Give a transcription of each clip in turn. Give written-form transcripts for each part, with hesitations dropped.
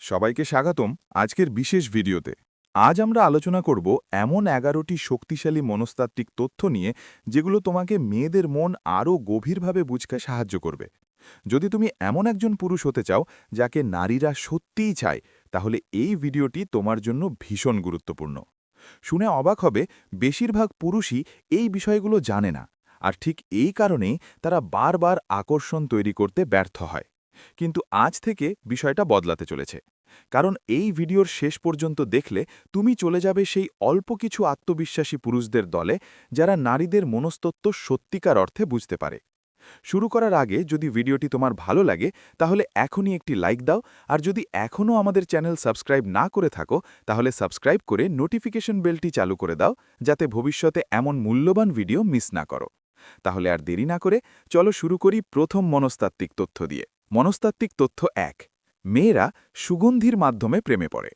সবাইকে স্বাগতম আজকের বিশেষ ভিডিওতে। আজ আমরা আলোচনা করব এমন 11টি শক্তিশালী মনস্তাত্ত্বিক তথ্য নিয়ে যেগুলো তোমাকে মেয়েদের মন আরও গভীরভাবে বুঝতে সাহায্য করবে। যদি তুমি এমন একজন পুরুষ হতে চাও যাকে নারীরা সত্যিই চায়, তাহলে এই ভিডিওটি তোমার জন্য ভীষণ গুরুত্বপূর্ণ। শুনে অবাক হবে, বেশিরভাগ পুরুষই এই বিষয়গুলো জানে না, আর ঠিক এই কারণেই তারা বারবার আকর্ষণ তৈরি করতে ব্যর্থ হয়। কিন্তু আজ থেকে বিষয়টা বদলাতে চলেছে, কারণ এই ভিডিওর শেষ পর্যন্ত দেখলে তুমি চলে যাবে সেই অল্প কিছু আত্মবিশ্বাসী পুরুষদের দলে যারা নারীদের মনস্তত্ত্ব সত্যিকার অর্থে বুঝতে পারে। শুরু করার আগে যদি ভিডিওটি তোমার ভালো লাগে তাহলে এখনই একটি লাইক দাও, আর যদি এখনও আমাদের চ্যানেল সাবস্ক্রাইব না করে থাকো তাহলে সাবস্ক্রাইব করে নোটিফিকেশন বেলটি চালু করে দাও, যাতে ভবিষ্যতে এমন মূল্যবান ভিডিও মিস না করো। তাহলে আর দেরি না করে চলো শুরু করি প্রথম মনস্তাত্ত্বিক তথ্য দিয়ে। মনস্তাত্ত্বিক তথ্য 1, মেয়েরা সুগন্ধির মাধ্যমে প্রেমে পড়ে।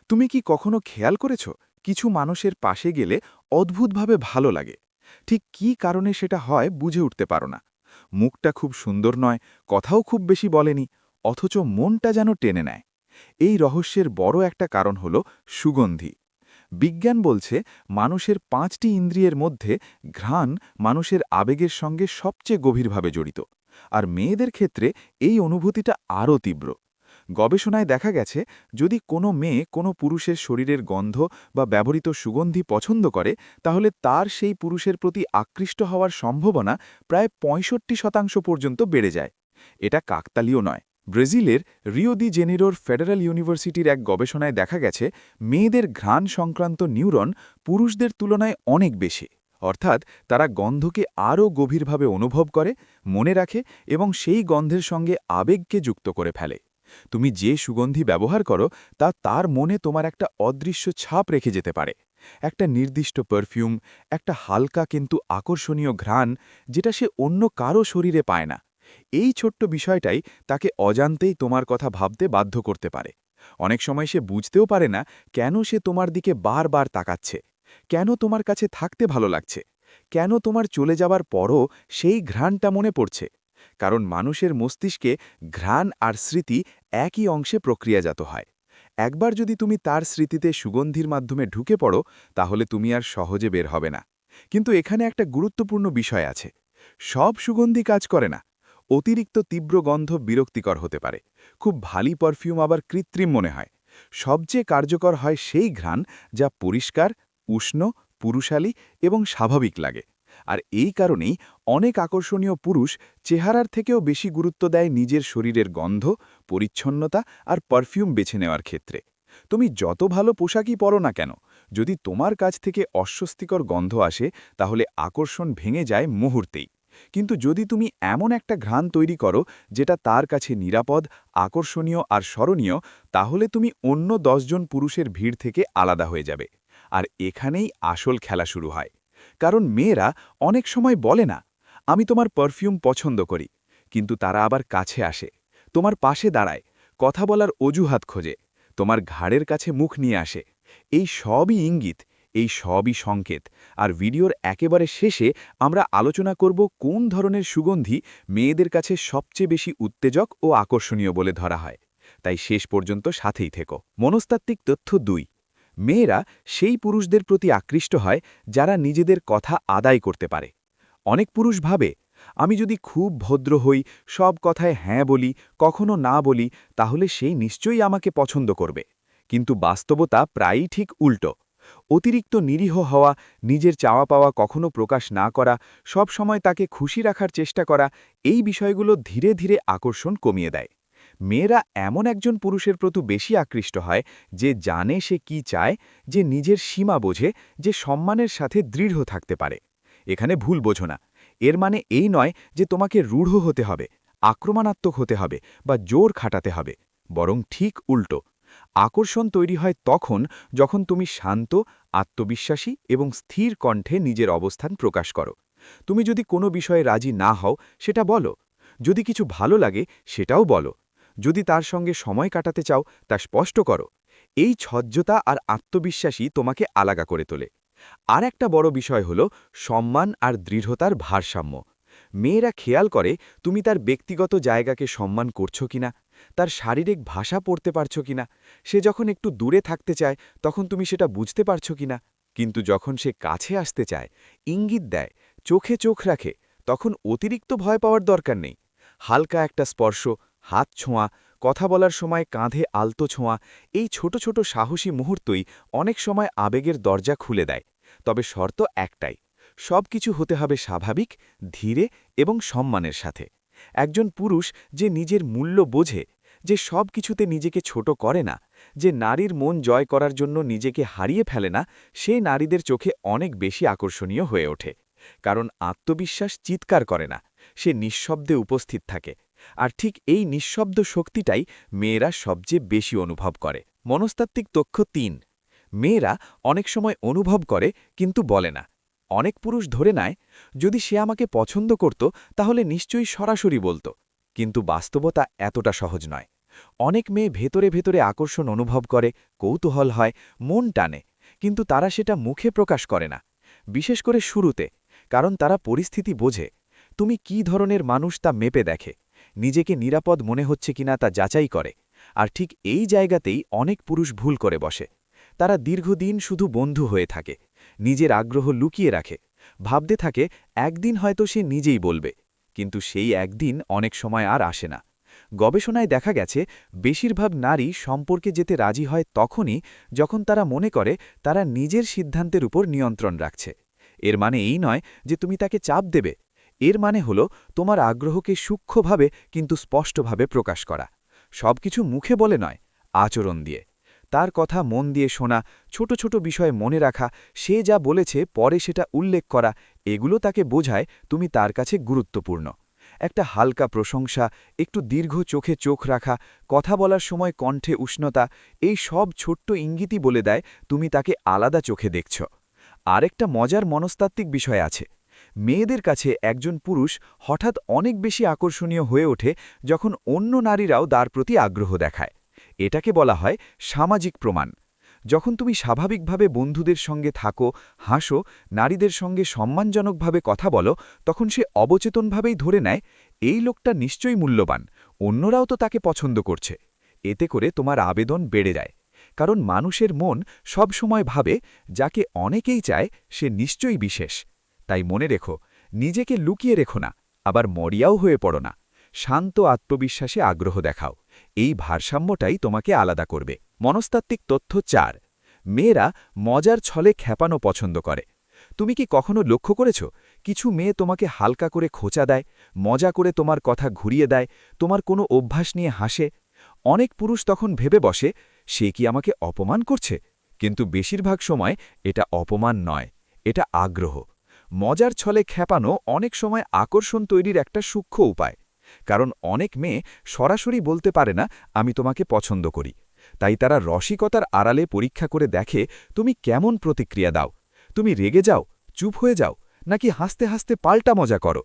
তুমি কি কখনো খেয়াল করেছ, কিছু মানুষের পাশে গেলে অদ্ভুতভাবে ভালো লাগে? ঠিক কী কারণে সেটা হয় বুঝে উঠতে পারো না। মুখটা খুব সুন্দর নয়, কথাও খুব বেশি বলেনি, অথচ মনটা যেন টেনে নেয়। এই রহস্যের বড় একটা কারণ হল সুগন্ধি। বিজ্ঞান বলছে মানুষের 5টি ইন্দ্রিয়ের মধ্যে ঘ্রাণ মানুষের আবেগের সঙ্গে সবচেয়ে গভীরভাবে জড়িত, আর মেয়েদের ক্ষেত্রে এই অনুভূতিটা আরও তীব্র। গবেষণায় দেখা গেছে, যদি কোনো মেয়ে কোনো পুরুষের শরীরের গন্ধ বা ব্যবহৃত সুগন্ধি পছন্দ করে, তাহলে তার সেই পুরুষের প্রতি আকৃষ্ট হওয়ার সম্ভাবনা প্রায় 65% পর্যন্ত বেড়ে যায়। এটা কাকতালীয় নয়। ব্রাজিলের রিও দি জেনিরোর ফেডারেল ইউনিভার্সিটির এক গবেষণায় দেখা গেছে, মেয়েদের ঘ্রাণ সংক্রান্ত নিউরন পুরুষদের তুলনায় অনেক বেশি। অর্থাৎ তারা গন্ধকে আরও গভীরভাবে অনুভব করে, মনে রাখে এবং সেই গন্ধের সঙ্গে আবেগকে যুক্ত করে ফেলে। তুমি যে সুগন্ধি ব্যবহার করো তা তার মনে তোমার একটা অদৃশ্য ছাপ রেখে যেতে পারে। একটা নির্দিষ্ট পারফিউম, একটা হালকা কিন্তু আকর্ষণীয় ঘ্রাণ, যেটা সে অন্য কারো শরীরে পায় না। এই ছোট্ট বিষয়টাই তাকে অজান্তেই তোমার কথা ভাবতে বাধ্য করতে পারে। অনেক সময় সে বুঝতেও পারে না কেন সে তোমার দিকে বারবার তাকাচ্ছে, কেন তোমার কাছে থাকতে ভালো লাগছে, কেন তোমার চলে যাবার পরও সেই ঘ্রাণটা মনে পড়ছে। কারণ মানুষের মস্তিষ্কে ঘ্রাণ আর স্মৃতি একই অংশে প্রক্রিয়াজাত হয়। একবার যদি তুমি তার স্মৃতিতে সুগন্ধির মাধ্যমে ঢুকে পড়ো, তাহলে তুমি আর সহজে বের হবে না। কিন্তু এখানে একটা গুরুত্বপূর্ণ বিষয় আছে। সব সুগন্ধি কাজ করে না। অতিরিক্ত তীব্র গন্ধ বিরক্তিকর হতে পারে, খুব ভারী পারফিউম আবার কৃত্রিম মনে হয়। সবচেয়ে কার্যকর হয় সেই ঘ্রাণ যা পরিষ্কার, উষ্ণ, পুরুষালী এবং স্বাভাবিক লাগে। আর এই কারণেই অনেক আকর্ষণীয় পুরুষ চেহারার থেকেও বেশি গুরুত্ব দেয় নিজের শরীরের গন্ধ, পরিচ্ছন্নতা আর পারফিউম বেছে নেওয়ার ক্ষেত্রে। তুমি যত ভালো পোশাকই পরো না কেন, যদি তোমার কাছ থেকে অস্বস্তিকর গন্ধ আসে, তাহলে আকর্ষণ ভেঙে যায় মুহূর্তেই। কিন্তু যদি তুমি এমন একটা ঘ্রাণ তৈরি করো যেটা তার কাছে নিরাপদ, আকর্ষণীয় আর স্মরণীয়, তাহলে তুমি অন্য 10 জন পুরুষের ভিড় থেকে আলাদা হয়ে যাবে। আর এখানেই আসল খেলা শুরু হয়। কারণ মেয়েরা অনেক সময় বলে না, আমি তোমার পারফিউম পছন্দ করি, কিন্তু তারা আবার কাছে আসে, তোমার পাশে দাঁড়ায়, কথা বলার অজুহাত খোঁজে, তোমার ঘাড়ের কাছে মুখ নিয়ে আসে। এই সবই ইঙ্গিত, এই সবই সংকেত। আর ভিডিওর একেবারে শেষে আমরা আলোচনা করব কোন ধরনের সুগন্ধি মেয়েদের কাছে সবচেয়ে বেশি উত্তেজক ও আকর্ষণীয় বলে ধরা হয়। তাই শেষ পর্যন্ত সাথেই থেকো। মনস্তাত্ত্বিক তথ্য 2, মেয়েরা সেই পুরুষদের প্রতি আকৃষ্ট হয় যারা নিজেদের কথা আদায় করতে পারে। অনেক পুরুষ ভাবে, আমি যদি খুব ভদ্র হই, সব কথায় হ্যাঁ বলি, কখনো না বলি, তাহলে সেই নিশ্চয়ই আমাকে পছন্দ করবে। কিন্তু বাস্তবতা প্রায়ই ঠিক উল্টো। অতিরিক্ত নিরীহ হওয়া, নিজের চাওয়া পাওয়া কখনো প্রকাশ না করা, সব সময় তাকে খুশি রাখার চেষ্টা করা, এই বিষয়গুলো ধীরে ধীরে আকর্ষণ কমিয়ে দেয়। মেয়েরা এমন একজন পুরুষের প্রতি বেশি আকৃষ্ট হয় যে জানে সে কি চায়, যে নিজের সীমা বোঝে, যে সম্মানের সাথে দৃঢ় থাকতে পারে। এখানে ভুল বোঝো না। এর মানে এই নয় যে তোমাকে রূঢ় হতে হবে, আক্রমণাত্মক হতে হবে বা জোর খাটাতে হবে। বরং ঠিক উল্টো। আকর্ষণ তৈরি হয় তখন যখন তুমি শান্ত, আত্মবিশ্বাসী এবং স্থির কণ্ঠে নিজের অবস্থান প্রকাশ করো। তুমি যদি কোনো বিষয়ে রাজি না হও, সেটা বলো। যদি কিছু ভালো লাগে, সেটাও বলো। যদি তার সঙ্গে সময় কাটাতে চাও, তা স্পষ্ট করো। এই ছজ্জতা আর আত্মবিশ্বাসী তোমাকে আলাদা করে তোলে। আর একটা বড় বিষয় হল সম্মান আর দৃঢ়তার ভারসাম্য। মেয়েরা খেয়াল করে তুমি তার ব্যক্তিগত জায়গাকে সম্মান করছো কিনা। তার শারীরিক ভাষা পড়তে পারছো কিনা, সে যখন একটু দূরে থাকতে চায় তখন তুমি সেটা বুঝতে পারছো কিনা, কিন্তু যখন সে কাছে আসতে চায়, ইঙ্গিত দেয়, চোখে চোখ রাখে, তখন অতিরিক্ত ভয় পাওয়ার দরকার নেই। হালকা একটা স্পর্শ, হাত ছোঁয়া, কথা বলার সময় কাঁধে আলতো ছোঁয়া, এই ছোট ছোট সাহসী মুহূর্তই অনেক সময় আবেগের দরজা খুলে দেয়। তবে শর্ত একটাই, সব কিছু হতে হবে স্বাভাবিক, ধীরে এবং সম্মানের সাথে। একজন পুরুষ যে নিজের মূল্য বোঝে, যে সব কিছুতে নিজেকে ছোট করে না, যে নারীর মন জয় করার জন্য নিজেকে হারিয়ে ফেলে না, সে নারীদের চোখে অনেক বেশি আকর্ষণীয় হয়ে ওঠে। কারণ আত্মবিশ্বাস চিৎকার করে না, সে নিঃশব্দে উপস্থিত থাকে। আর ঠিক এই নিঃশব্দ শক্তিটাই মেয়েরা সবচেয়ে বেশি অনুভব করে। মনস্তাত্ত্বিক তথ্য ৩। মেয়েরা অনেক সময় অনুভব করে কিন্তু বলে না। অনেক পুরুষ ধরে নেয়, যদি সে আমাকে পছন্দ করত তাহলে নিশ্চয়ই সরাসরি বলতো। কিন্তু বাস্তবতা এতটা সহজ নয়। অনেক মেয়ে ভেতরে ভেতরে আকর্ষণ অনুভব করে, কৌতূহল হয়, মন টানে, কিন্তু তারা সেটা মুখে প্রকাশ করে না। বিশেষ করে শুরুতে, কারণ তারা পরিস্থিতি বোঝে। তুমি কী ধরনের মানুষ তা মেপে দেখে, নিজেকে নিরাপদ মনে হচ্ছে কিনা তা যাচাই করে। আর ঠিক এই জায়গাতেই অনেক পুরুষ ভুল করে বসে। তারা দীর্ঘদিন শুধু বন্ধু হয়ে থাকে, নিজের আগ্রহ লুকিয়ে রাখে, ভাবতে থাকে একদিন হয়তো সে নিজেই বলবে। কিন্তু সেই একদিন অনেক সময় আর আসে না। গবেষণায় দেখা গেছে, বেশিরভাগ নারী সম্পর্কে যেতে রাজি হয় তখনই যখন তারা মনে করে তারা নিজের সিদ্ধান্তের উপর নিয়ন্ত্রণ রাখছে। এর মানে এই নয় যে তুমি তাকে চাপ দেবে, এর মানে হলো তোমার আগ্রহকে সূক্ষ্মভাবে কিন্তু স্পষ্টভাবে প্রকাশ করা। সবকিছু মুখে বলে নয়, আচরণ দিয়ে। তার কথা মন দিয়ে শোনা, ছোট ছোট বিষয়ে মনে রাখা, সে যা বলেছে পরে সেটা উল্লেখ করা, এগুলো তাকে বোঝায় তুমি তার কাছে গুরুত্বপূর্ণ। একটা হালকা প্রশংসা, একটু দীর্ঘ চোখে চোখ রাখা, কথা বলার সময় কণ্ঠে উষ্ণতা, এই সব ছোট্ট ইঙ্গিতই বলে দেয় তুমি তাকে আলাদা চোখে দেখছ। আরেকটা মজার মনস্তাত্ত্বিক বিষয় আছে। মেয়েদের কাছে একজন পুরুষ হঠাৎ অনেক বেশি আকর্ষণীয় হয়ে ওঠে যখন অন্য নারীরাও তার প্রতি আগ্রহ দেখায়। এটাকে বলা হয় সামাজিক প্রমাণ। যখন তুমি স্বাভাবিকভাবে বন্ধুদের সঙ্গে থাকো, হাসো, নারীদের সঙ্গে সম্মানজনকভাবে কথা বলো, তখন সে অবচেতনভাবেই ধরে নেয় এই লোকটা নিশ্চয়ই মূল্যবান, অন্যরাও তো তাকে পছন্দ করছে। এতে করে তোমার আবেদন বেড়ে যায়। কারণ মানুষের মন সব সময় ভাবে, যাকে অনেকেই চায় সে নিশ্চয়ই বিশেষ। তাই মনে রেখো, নিজেকে লুকিয়ে রেখো না, আবার মরিয়াও হয়ে পড়ো না। শান্ত আত্মবিশ্বাসে আগ্রহ দেখাও। এই ভারসাম্যটাই তোমাকে আলাদা করবে। মনস্তাত্ত্বিক তথ্য ৪। মেয়েরা মজার ছলে খ্যাপানো পছন্দ করে। তুমি কি কখনো লক্ষ্য করেছ, কিছু মেয়ে তোমাকে হালকা করে খোঁচা দেয়, মজা করে তোমার কথা ঘুরিয়ে দেয়, তোমার কোনো অভ্যাস নিয়ে হাসে? অনেক পুরুষ তখন ভেবে বসে, সে কি আমাকে অপমান করছে? কিন্তু বেশিরভাগ সময় এটা অপমান নয়, এটা আগ্রহ। মজার ছলে খ্যাপানো অনেক সময় আকর্ষণ তৈরির একটা সূক্ষ্ম উপায়। কারণ অনেক মেয়ে সরাসরি বলতে পারে না আমি তোমাকে পছন্দ করি। তাই তারা রসিকতার আড়ালে পরীক্ষা করে দেখে তুমি কেমন প্রতিক্রিয়া দাও। তুমি রেগে যাও, চুপ হয়ে যাও, নাকি হাসতে হাসতে পাল্টা মজা করো?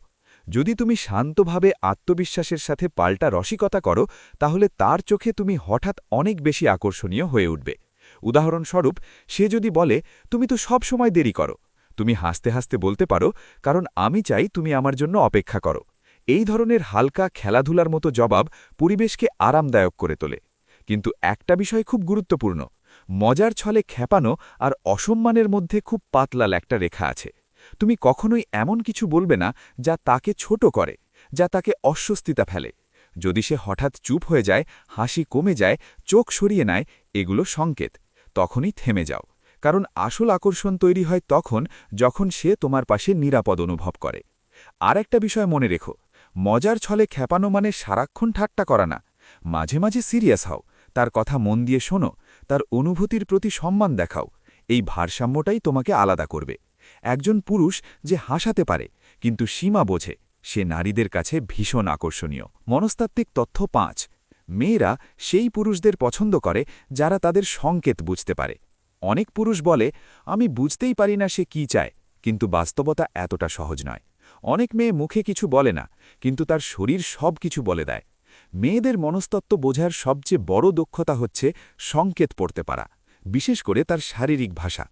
যদি তুমি শান্তভাবে আত্মবিশ্বাসের সাথে পাল্টা রসিকতা করো, তাহলে তার চোখে তুমি হঠাৎ অনেক বেশি আকর্ষণীয় হয়ে উঠবে। উদাহরণস্বরূপ, সে যদি বলে তুমি তো সব সময় দেরি করো, তুমি হাসতে হাসতে বলতে পারো, কারণ আমি চাই তুমি আমার জন্য অপেক্ষা করো। এই ধরনের হালকা খেলাধুলার মতো জবাব পরিবেশকে আরামদায়ক করে তোলে। কিন্তু একটা বিষয় খুব গুরুত্বপূর্ণ, মজার ছলে খ্যাপানো আর অসম্মানের মধ্যে খুব পাতলা একটা রেখা আছে। তুমি কখনোই এমন কিছু বলবে না যা তাকে ছোট করে, যা তাকে অস্বস্তিতা ফেলে। যদি সে হঠাৎ চুপ হয়ে যায়, হাসি কমে যায়, চোখ সরিয়ে নেয়, এগুলো সংকেত। তখনই থেমে যাও। কারণ আসল আকর্ষণ তৈরি হয় তখন যখন সে তোমার পাশে নিরাপদ অনুভব করে। আর একটা বিষয় মনে রেখো, মজার ছলে খ্যাপানো মানে সারাক্ষণ ঠাট্টা করা না। মাঝে মাঝে সিরিয়াস হও, তার কথা মন দিয়ে শোনো, তার অনুভূতির প্রতি সম্মান দেখাও। এই ভারসাম্যটাই তোমাকে আলাদা করবে। একজন পুরুষ যে হাসাতে পারে কিন্তু সীমা বোঝে, সে নারীদের কাছে ভীষণ আকর্ষণীয়। মনস্তাত্ত্বিক তথ্য ৫। মেয়েরা সেই পুরুষদের পছন্দ করে যারা তাদের সংকেত বুঝতে পারে। অনেক পুরুষ বলে আমি বুঝতেই পারি না সে কি চায়, কিন্তু বাস্তবতা এতটা সহজ নয়। অনেক মেয়ে মুখে কিছু বলে না, কিন্তু তার শরীর সব কিছু বলে দেয়। মেয়েদের মনস্তত্ত্ব বোঝার সবচেয়ে বড় দক্ষতা হচ্ছে সংকেত পড়তে পারা, বিশেষ করে তার শারীরিক ভাষা।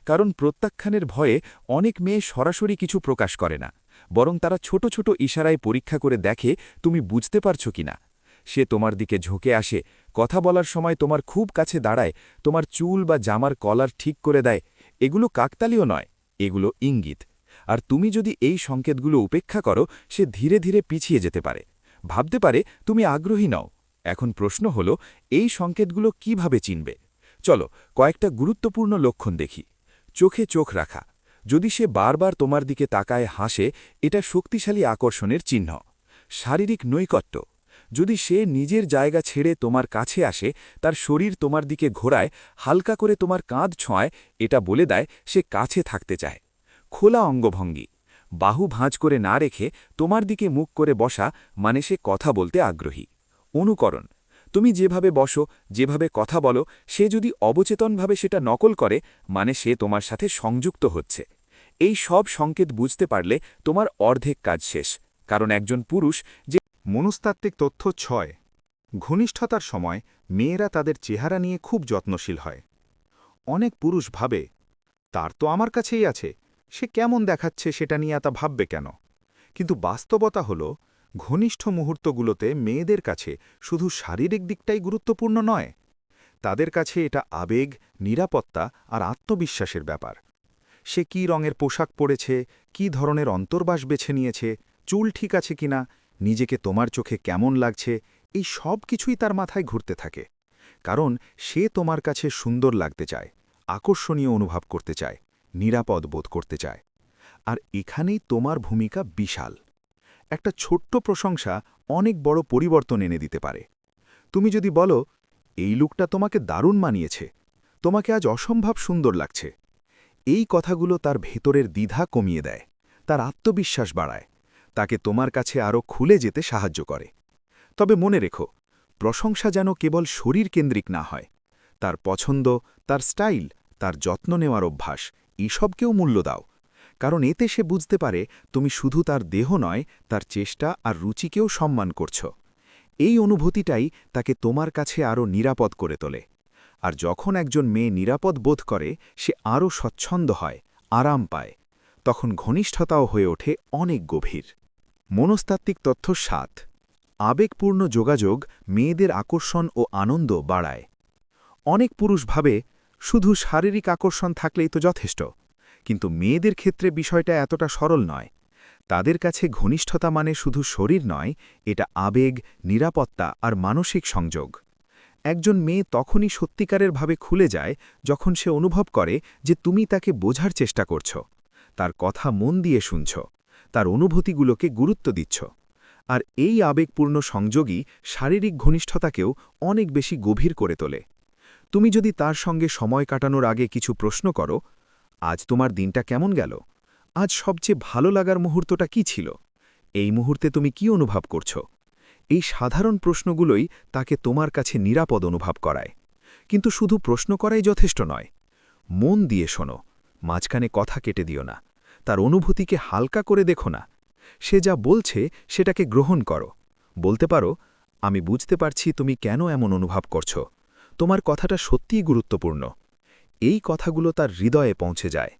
কারণ প্রত্যাখ্যানের ভয়ে অনেক মেয়ে সরাসরি কিছু প্রকাশ করে না, বরং তারা ছোট ছোট ইশারায় পরীক্ষা করে দেখে তুমি বুঝতে পারছো কিনা। সে তোমার দিকে ঝুঁকে আসে, কথা বলার সময় তোমার খুব কাছে দাঁড়ায়, তোমার চুল বা জামার কলার ঠিক করে দেয়, এগুলো কাকতালীয় নয়, এগুলো ইঙ্গিত। আর তুমি যদি এই সংকেতগুলো উপেক্ষা করো, সে ধীরে ধীরে পিছিয়ে যেতে পারে, ভাবতে পারে তুমি আগ্রহী নও। এখন প্রশ্ন হল, এই সংকেতগুলো কিভাবে চিনবে? চলো কয়েকটা গুরুত্বপূর্ণ লক্ষণ দেখি। চোখে চোখ রাখা। যদি সে বারবার তোমার দিকে তাকায়, হাসে, এটা শক্তিশালী আকর্ষণের চিহ্ন। শারীরিক নৈকট্য। যদি সে নিজের জায়গা ছেড়ে তোমার কাছে আসে, তার শরীর তোমার দিকে ঘোরায়, হালকা করে তোমার কাঁধ ছোঁয়ায়, এটা বলে দেয় সে কাছে থাকতে চায়। খোলা অঙ্গভঙ্গি। বাহু ভাঁজ করে না রেখে তোমার দিকে মুখ করে বসা মানে সে কথা বলতে আগ্রহী। অনুকরণ। তুমি যেভাবে বসো, যেভাবে কথা বলো, সে যদি অবচেতনভাবে সেটা নকল করে, মানে সে তোমার সাথে সংযুক্ত হচ্ছে। এই সব সংকেত বুঝতে পারলে তোমার অর্ধেক কাজ শেষ, কারণ একজন পুরুষ যে মনস্তাত্ত্বিক তথ্য 6। ঘনিষ্ঠতার সময় মেয়েরা তাদের চেহারা নিয়ে খুব যত্নশীল হয়। অনেক পুরুষ ভাবে, তার তো আমার কাছেই আছে, সে কেমন দেখাচ্ছে সেটা নিয়ে তা ভাববে কেন? কিন্তু বাস্তবতা হল, ঘনিষ্ঠ মুহূর্তগুলোতে মেয়েদের কাছে শুধু শারীরিক দিকটাই গুরুত্বপূর্ণ নয়, তাদের কাছে এটা আবেগ, নিরাপত্তা আর আত্মবিশ্বাসের ব্যাপার। সে কী রঙের পোশাক পরেছে, কী ধরনের অন্তর্বাস বেছে নিয়েছে, চুল ঠিক আছে কিনা, নিজেকে তোমার চোখে কেমন লাগছে, এই সব কিছুই তার মাথায় ঘুরতে থাকে। কারণ সে তোমার কাছে সুন্দর লাগতে চায়, আকর্ষণীয় অনুভব করতে চায়, নিরাপদ বোধ করতে চায়। আর এখানেই তোমার ভূমিকা বিশাল। একটা ছোট্ট প্রশংসা অনেক বড় পরিবর্তন এনে দিতে পারে। তুমি যদি বলো, এই লুকটা তোমাকে দারুণ মানিয়েছে, তোমাকে আজ অসম্ভব সুন্দর লাগছে, এই কথাগুলো তার ভেতরের দ্বিধা কমিয়ে দেয়, তার আত্মবিশ্বাস বাড়ায়, তাকে তোমার কাছে আরও খুলে যেতে সাহায্য করে। তবে মনে রেখো, প্রশংসা যেন কেবল শরীর কেন্দ্রিক না হয়। তার পছন্দ, তার স্টাইল, তার যত্ন নেওয়ার অভ্যাস, এসবকেও মূল্য দাও। কারণ এতে সে বুঝতে পারে তুমি শুধু তার দেহ নয়, তার চেষ্টা আর রুচিকেও সম্মান করছ। এই অনুভূতিটাই তাকে তোমার কাছে আরও নিরাপদ করে তোলে। আর যখন একজন মেয়ে নিরাপদ বোধ করে, সে আরও স্বচ্ছন্দ হয়, আরাম পায়, তখন ঘনিষ্ঠতাও হয়ে ওঠে অনেক গভীর। মনস্তাত্ত্বিক তথ্য 7। আবেগপূর্ণ যোগাযোগ মেয়েদের আকর্ষণ ও আনন্দ বাড়ায়। অনেক পুরুষ ভাবে, শুধু শারীরিক আকর্ষণ থাকলেই তো যথেষ্ট। কিন্তু মেয়েদের ক্ষেত্রে বিষয়টা এতটা সরল নয়। তাদের কাছে ঘনিষ্ঠতা মানে শুধু শরীর নয়, এটা আবেগ, নিরাপত্তা আর মানসিক সংযোগ। একজন মেয়ে তখনই সত্যিকারের ভাবে খুলে যায় যখন সে অনুভব করে যে তুমি তাকে বোঝার চেষ্টা করছ, তার কথা মন দিয়ে শুনছ, তার অনুভূতিগুলোকে গুরুত্ব দিচ্ছ। আর এই আবেগপূর্ণ সংযোগই শারীরিক ঘনিষ্ঠতাকেও অনেক বেশি গভীর করে তোলে। তুমি যদি তার সঙ্গে সময় কাটানোর আগে কিছু প্রশ্ন করো, আজ তোমার দিনটা কেমন গেল, আজ সবচেয়ে ভালো লাগার মুহূর্তটা কি ছিল, এই মুহূর্তে তুমি কি অনুভব করছো, এই সাধারণ প্রশ্নগুলোই তাকে তোমার কাছে নিরাপদ অনুভব করায়। কিন্তু শুধু প্রশ্ন করাই যথেষ্ট নয়। মন দিয়ে শোনো, মাঝখানে কথা কেটে দিও না, তার অনুভূতিকে হালকা করে দেখো না। সে যা বলছে সেটাকে গ্রহণ করো। বলতে পারো, আমি বুঝতে পারছি তুমি কেন এমন অনুভব করছো, তোমার কথাটা সত্যিই গুরুত্বপূর্ণ। এই কথাগুলো তার হৃদয়ে পৌঁছে যায়।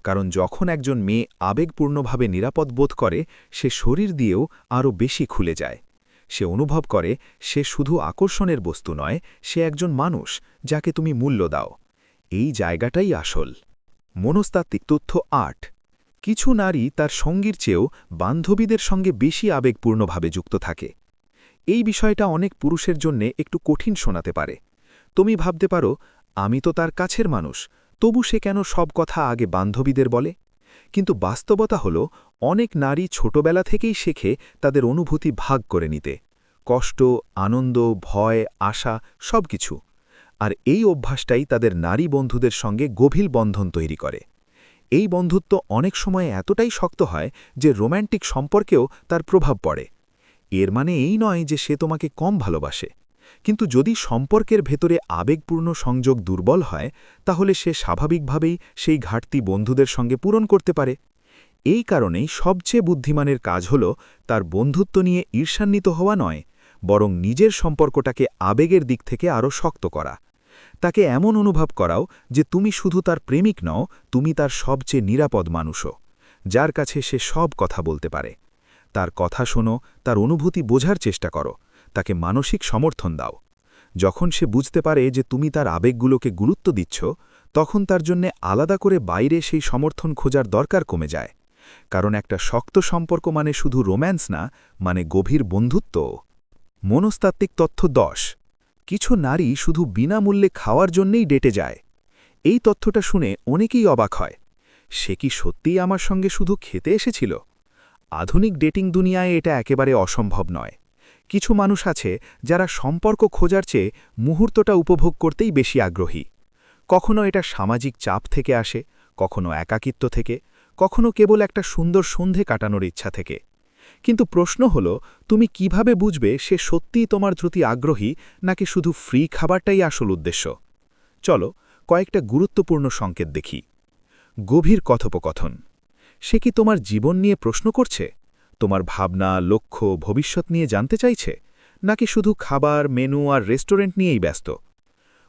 কারণ যখন একজন মেয়ে আবেগপূর্ণভাবে নিরাপদ বোধ করে, সে শরীর দিয়েও আরও বেশি খুলে যায়। সে অনুভব করে সে শুধু আকর্ষণের বস্তু নয়, সে একজন মানুষ যাকে তুমি মূল্য দাও। এই জায়গাটাই আসল। মনস্তাত্ত্বিক তথ্য 8। কিছু নারী তার সঙ্গীর চেয়েও বান্ধবীদের সঙ্গে বেশি আবেগপূর্ণভাবে যুক্ত থাকে। এই বিষয়টা অনেক পুরুষের জন্যে একটু কঠিন শোনাতে পারে। তুমি ভাবতে পারো, আমি তো তার কাছের মানুষ, তবু সে কেন সব কথা আগে বান্ধবীদের বলে? কিন্তু বাস্তবতা হল, অনেক নারী ছোটবেলা থেকেই শেখে তাদের অনুভূতি ভাগ করে নিতে, কষ্ট, আনন্দ, ভয়, আশা সবকিছু। আর এই অভ্যাসটাই তাদের নারী বন্ধুদের সঙ্গে গভীর বন্ধন তৈরি করে। এই বন্ধুত্ব অনেক সময় এতটাই শক্ত হয় যে রোম্যান্টিক সম্পর্কেও তার প্রভাব পড়ে। এর মানে এই নয় যে সে তোমাকে কম ভালোবাসে। কিন্তু যদি সম্পর্কের ভেতরে আবেগপূর্ণ সংযোগ দুর্বল হয়, তাহলে সে স্বাভাবিকভাবেই সেই ঘাটতি বন্ধুদের সঙ্গে পূরণ করতে পারে। এই কারণেই সবচেয়ে বুদ্ধিমানের কাজ হল তার বন্ধুত্ব নিয়ে ঈর্ষান্বিত হওয়া নয়, বরং নিজের সম্পর্কটাকে আবেগের দিক থেকে আরও শক্ত করা। তাকে এমন অনুভব করাও যে তুমি শুধু তার প্রেমিক নও, তুমি তার সবচেয়ে নিরাপদ মানুষও, যার কাছে সে সব কথা বলতে পারে। তার কথা শোনো, তার অনুভূতি বোঝার চেষ্টা করো, তাকে মানসিক সমর্থন দাও। যখন সে বুঝতে পারে যে তুমি তার আবেগগুলোকে গুরুত্ব দিচ্ছ, তখন তার জন্যে আলাদা করে বাইরে সেই সমর্থন খোঁজার দরকার কমে যায়। কারণ একটা শক্ত সম্পর্ক মানে শুধু রোম্যান্স না, মানে গভীর বন্ধুত্ব। মনস্তাত্ত্বিক তথ্য 10। কিছু নারী শুধু বিনামূল্যে খাওয়ার জন্যেই ডেটে যায়। এই তথ্যটা শুনে অনেকেই অবাক হয়। সে কি সত্যিই আমার সঙ্গে শুধু খেতে এসেছিল? আধুনিক ডেটিং দুনিয়ায় এটা একেবারে অসম্ভব নয়। কিছু মানুষ আছে যারা সম্পর্ক খোঁজার চেয়ে মুহূর্তটা উপভোগ করতেই বেশি আগ্রহী। কখনো এটা সামাজিক চাপ থেকে আসে, কখনো একাকিত্ব থেকে, কখনো কেবল একটা সুন্দর সন্ধে কাটানোর ইচ্ছা থেকে। কিন্তু প্রশ্ন হল, তুমি কিভাবে বুঝবে সে সত্যিই তোমার প্রতি আগ্রহী নাকি শুধু ফ্রি খাবারটাই আসল উদ্দেশ্য? চলো কয়েকটা গুরুত্বপূর্ণ সংকেত দেখি। গভীর কথোপকথন। সে কি তোমার জীবন নিয়ে প্রশ্ন করছে? তোমার ভাবনা, লক্ষ্য, ভবিষ্যৎ নিয়ে জানতে চাইছে? নাকি শুধু খাবার, মেনু আর রেস্টুরেন্ট নিয়েই ব্যস্ত?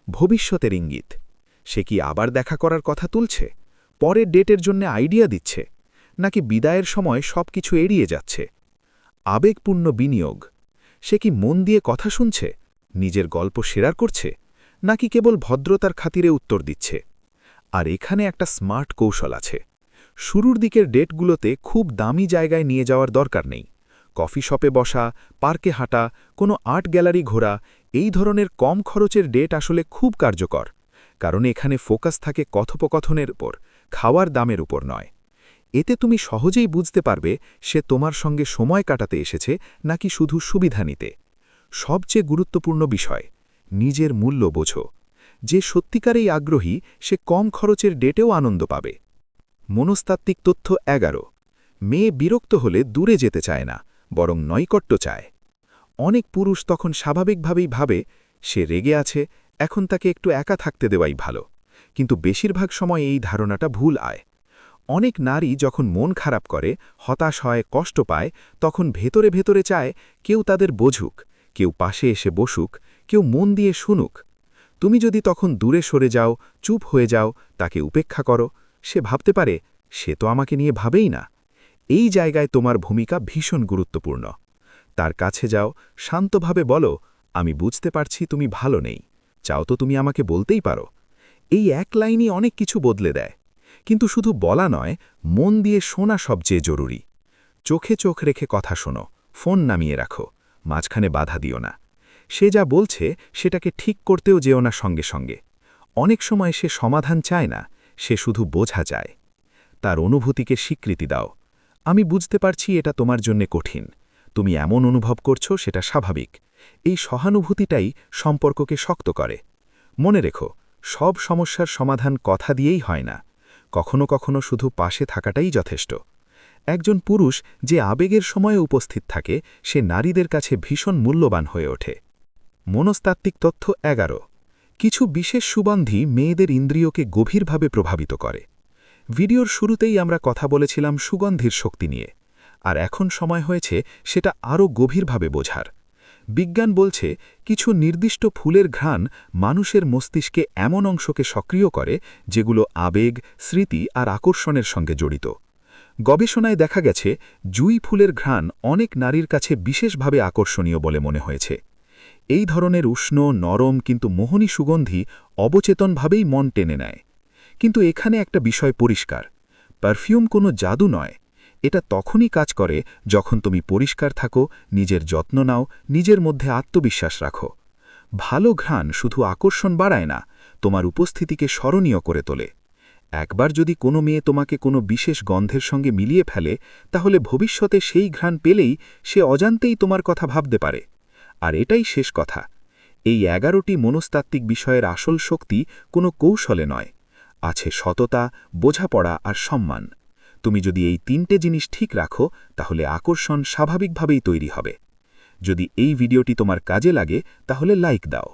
ভবিষ্যতের ইঙ্গিত। সে কি আবার দেখা করার কথা তুলছে? পরের ডেটের জন্য আইডিয়া দিচ্ছে? নাকি বিদায়ের সময় সবকিছু এড়িয়ে যাচ্ছে? আবেগপূর্ণ বিনিয়োগ। সে কি মন দিয়ে কথা শুনছে, নিজের গল্প শেয়ার করছে, নাকি কেবল ভদ্রতার খাতিরে উত্তর দিচ্ছে? আর এখানে একটা স্মার্ট কৌশল আছে। শুরুর দিকের ডেটগুলোতে খুব দামি জায়গায় নিয়ে যাওয়ার দরকার নেই। কফি শপে বসা, পার্কে হাঁটা, কোনো আর্ট গ্যালারি ঘোরা, এই ধরনের কম খরচের ডেট আসলে খুব কার্যকর। কারণ এখানে ফোকাস থাকে কথোপকথনের উপর, খাওয়ার দামের উপর নয়। এতে তুমি সহজেই বুঝতে পারবে সে তোমার সঙ্গে সময় কাটাতে এসেছে নাকি শুধু সুবিধা নিতে। সবচেয়ে গুরুত্বপূর্ণ বিষয়, নিজের মূল্য বোঝো। যে সত্যিকারেই আগ্রহী সে কম খরচের ডেটেও আনন্দ পাবে। মনস্তাত্ত্বিক তথ্য 11। মেয়ে বিরক্ত হলে দূরে যেতে চায় না, বরং নৈকট্য চায়। অনেক পুরুষ তখন স্বাভাবিকভাবেই ভাবে সে রেগে আছে, এখন তাকে একটু একা থাকতে দেওয়াই ভালো। কিন্তু বেশিরভাগ সময় এই ধারণাটা ভুল আয়। অনেক নারী যখন মন খারাপ করে, হতাশ হয়, কষ্ট পায়, তখন ভেতরে ভেতরে চায় কেউ তাদের বোঝুক, কেউ পাশে এসে বসুক, কেউ মন দিয়ে শুনুক। তুমি যদি তখন দূরে সরে যাও, চুপ হয়ে যাও, তাকে উপেক্ষা করো, সে ভাবতে পারে সে তো আমাকে নিয়ে ভাবেই না। এই জায়গায় তোমার ভূমিকা ভীষণ গুরুত্বপূর্ণ। তার কাছে যাও, শান্তভাবে বলো, আমি বুঝতে পারছি তুমি ভালো নেই, চাও তো তুমি আমাকে বলতেই পারো। এই এক লাইনই অনেক কিছু বদলে দেয়। কিন্তু শুধু বলা নয়, মন দিয়ে শোনা সবচেয়ে জরুরি। চোখে চোখ রেখে কথা শোনো, ফোন নামিয়ে রাখো, মাঝখানে বাধা দিও না। সে যা বলছে সেটাকে ঠিক করতেও যেও না সঙ্গে সঙ্গে। অনেক সময় সে সমাধান চায় না, সে শুধু বোঝা চায়। তার অনুভূতিকে স্বীকৃতি দাও। আমি বুঝতে পারছি এটা তোমার জন্যে কঠিন, তুমি এমন অনুভব করছো সেটা স্বাভাবিক। এই সহানুভূতিটাই সম্পর্ককে শক্ত করে। মনে রেখো, সব সমস্যার সমাধান কথা দিয়েই হয় না, কখনো কখনো শুধু পাশে থাকাটাই যথেষ্ট। একজন পুরুষ যে আবেগের সময়ে উপস্থিত থাকে, সে নারীদের কাছে ভীষণ মূল্যবান হয়ে ওঠে। মনস্তাত্ত্বিক তথ্য 11। কিছু বিশেষ সুগন্ধি মেয়েদের ইন্দ্রিয়কে গভীরভাবে প্রভাবিত করে। ভিডিওর শুরুতেই আমরা কথা বলেছিলাম সুগন্ধির শক্তি নিয়ে, আর এখন সময় হয়েছে সেটা আরও গভীরভাবে বোঝার। বিজ্ঞান বলছে কিছু নির্দিষ্ট ফুলের ঘ্রাণ মানুষের মস্তিষ্কে এমন অংশকে সক্রিয় করে যেগুলো আবেগ, স্মৃতি আর আকর্ষণের সঙ্গে জড়িত। গবেষণায় দেখা গেছে জুঁই ফুলের ঘ্রাণ অনেক নারীর কাছে বিশেষভাবে আকর্ষণীয় বলে মনে হয়েছে। এই ধরনের উষ্ণ, নরম কিন্তু মোহনী সুগন্ধি অবচেতনভাবেই মন টেনে নেয়। কিন্তু এখানে একটা বিষয় পরিষ্কার, পারফিউম কোনো জাদু নয়। এটা তখনই কাজ করে যখন তুমি পরিষ্কার থাকো, নিজের যত্ন নাও, নিজের মধ্যে আত্মবিশ্বাস রাখো। ভালো ঘ্রাণ শুধু আকর্ষণ বাড়ায় না, তোমার উপস্থিতিকে স্মরণীয় করে তোলে। একবার যদি কোনো মেয়ে তোমাকে কোনো বিশেষ গন্ধের সঙ্গে মিলিয়ে ফেলে, তাহলে ভবিষ্যতে সেই ঘ্রাণ পেলেই সে অজান্তেই তোমার কথা ভাবতে পারে। আর এটাই শেষ কথা। এই 11টি মনস্তাত্ত্বিক বিষয়ের আসল শক্তি কোনো কৌশলে নয়, আছে সততা, বোঝাপড়া আর সম্মান। তুমি যদি এই 3টে জিনিস ঠিক রাখো, তাহলে আকর্ষণ স্বাভাবিকভাবেই তৈরি হবে। যদি এই ভিডিওটি তোমার কাজে লাগে, তাহলে লাইক দাও।